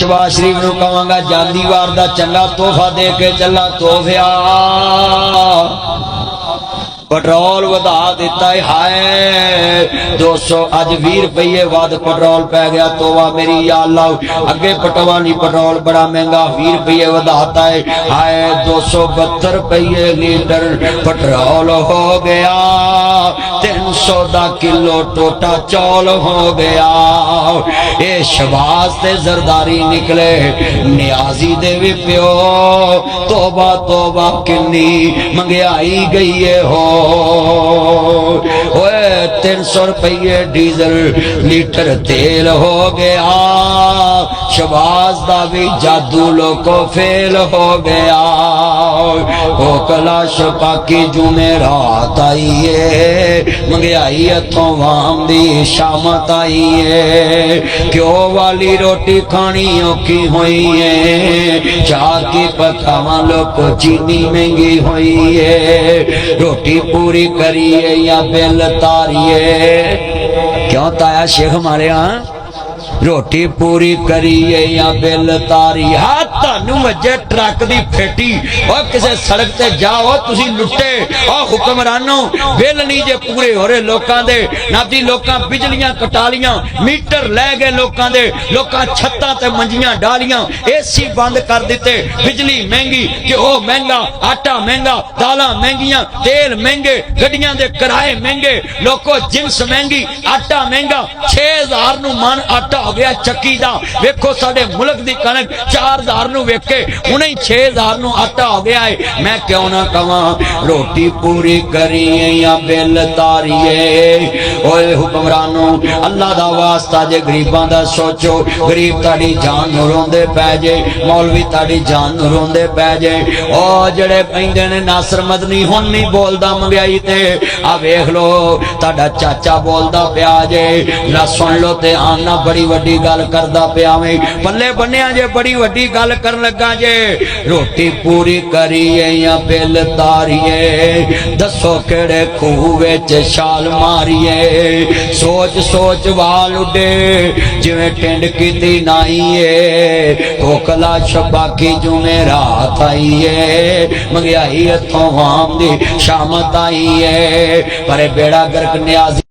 शहबाज शरीफ नूं कहांगा जांदी वार दा चंगा तोहफा दे के चला तोहफिया पेट्रोल वधा दिता है। हाय 200 अज 20 रुपये वध पेट्रोल पै गया। तोवा मेरी या अल्लाह अगे पटवा नहीं पेट्रोल बड़ा महंगा 20 रुपये वधाता है। हाय 272 रुपये लीटर पेट्रोल हो गया। 300 दा किलो टोटा चौल हो गया। ये शहबाज ते जरदारी निकले नियाजी दे भी प्यो तोबा तोबा किन्नी महंगाई गई है हो 300 रुपये डीजल लीटर तेल हो गया। शहबाज दा भी जादू लोको फेल हो गया। ओ कला शपाकी जुमे रात आई है महंगाई हथों वाम दी शामत आई है। क्यों वाली रोटी खानी औखी हुई है। चार की पकावा लोको चीनी महंगी हुई है। रोटी पूरी करिए या बिल तारिए। क्यों ताया शेख हमारे यहाँ रोटी पूरी करिए या बिल तारी। हाँ तानू वजे ट्रक दी फेटी और किसी सड़क ते जाओ तुसी लुटे और हुक्मरानों बिल नहीं जे पूरे हो रहे लोकां दे नाती लोकां बिजलियां कटालियां मीटर लै गए लोकां दे लोकां छत्तां ते मंजियां डालियां एसी बंद कर दिते। बिजली महंगी घ्यो महंगा आटा महंगा दालां महंगियां तेल महंगे गड्डियां दे किराए महंगे लोको जिन्स महंगी आटा महंगा 6000 नू मन आटा हो गया चक्की दा। वेखो साडे मुल्क दी कणक 4000 नू वेख के हुणे 6000 नू आटा हो गया है। मैं क्यों ना कहां रोटी पूरी करिए या बिल तारिए। ओए हुक्मरानों अल्लाह दा वास्ता जे गरीबां दा सोचो। गरीब ताड़ी जान नू रोंदे पै जे मौलवी ताड़ी जान नू रोंदे पै जे। ओ जड़े कहंदे ने नासर मदनी हुण नहीं बोलदा महंगाई ते आ वेख लो ताड़ा चाचा बोलदा पिया जे ला सुन लो ते आना बड़ी वड्डी गल करदा पिया वे पल्ले बन्निया जे बड़ी वड्डी गल करन लगा जे। रोटी पूरी करिए या बिल तारिए। दसो केड़े खूह विच छाल मारिए। सोच सोच वाल उडे जिवें टिंड कीती नाईए। कोकला शबाकी जुमे रात आईए महंगाई हथों वाम दी शामत आई है। पर बेड़ा गर्क नियाजी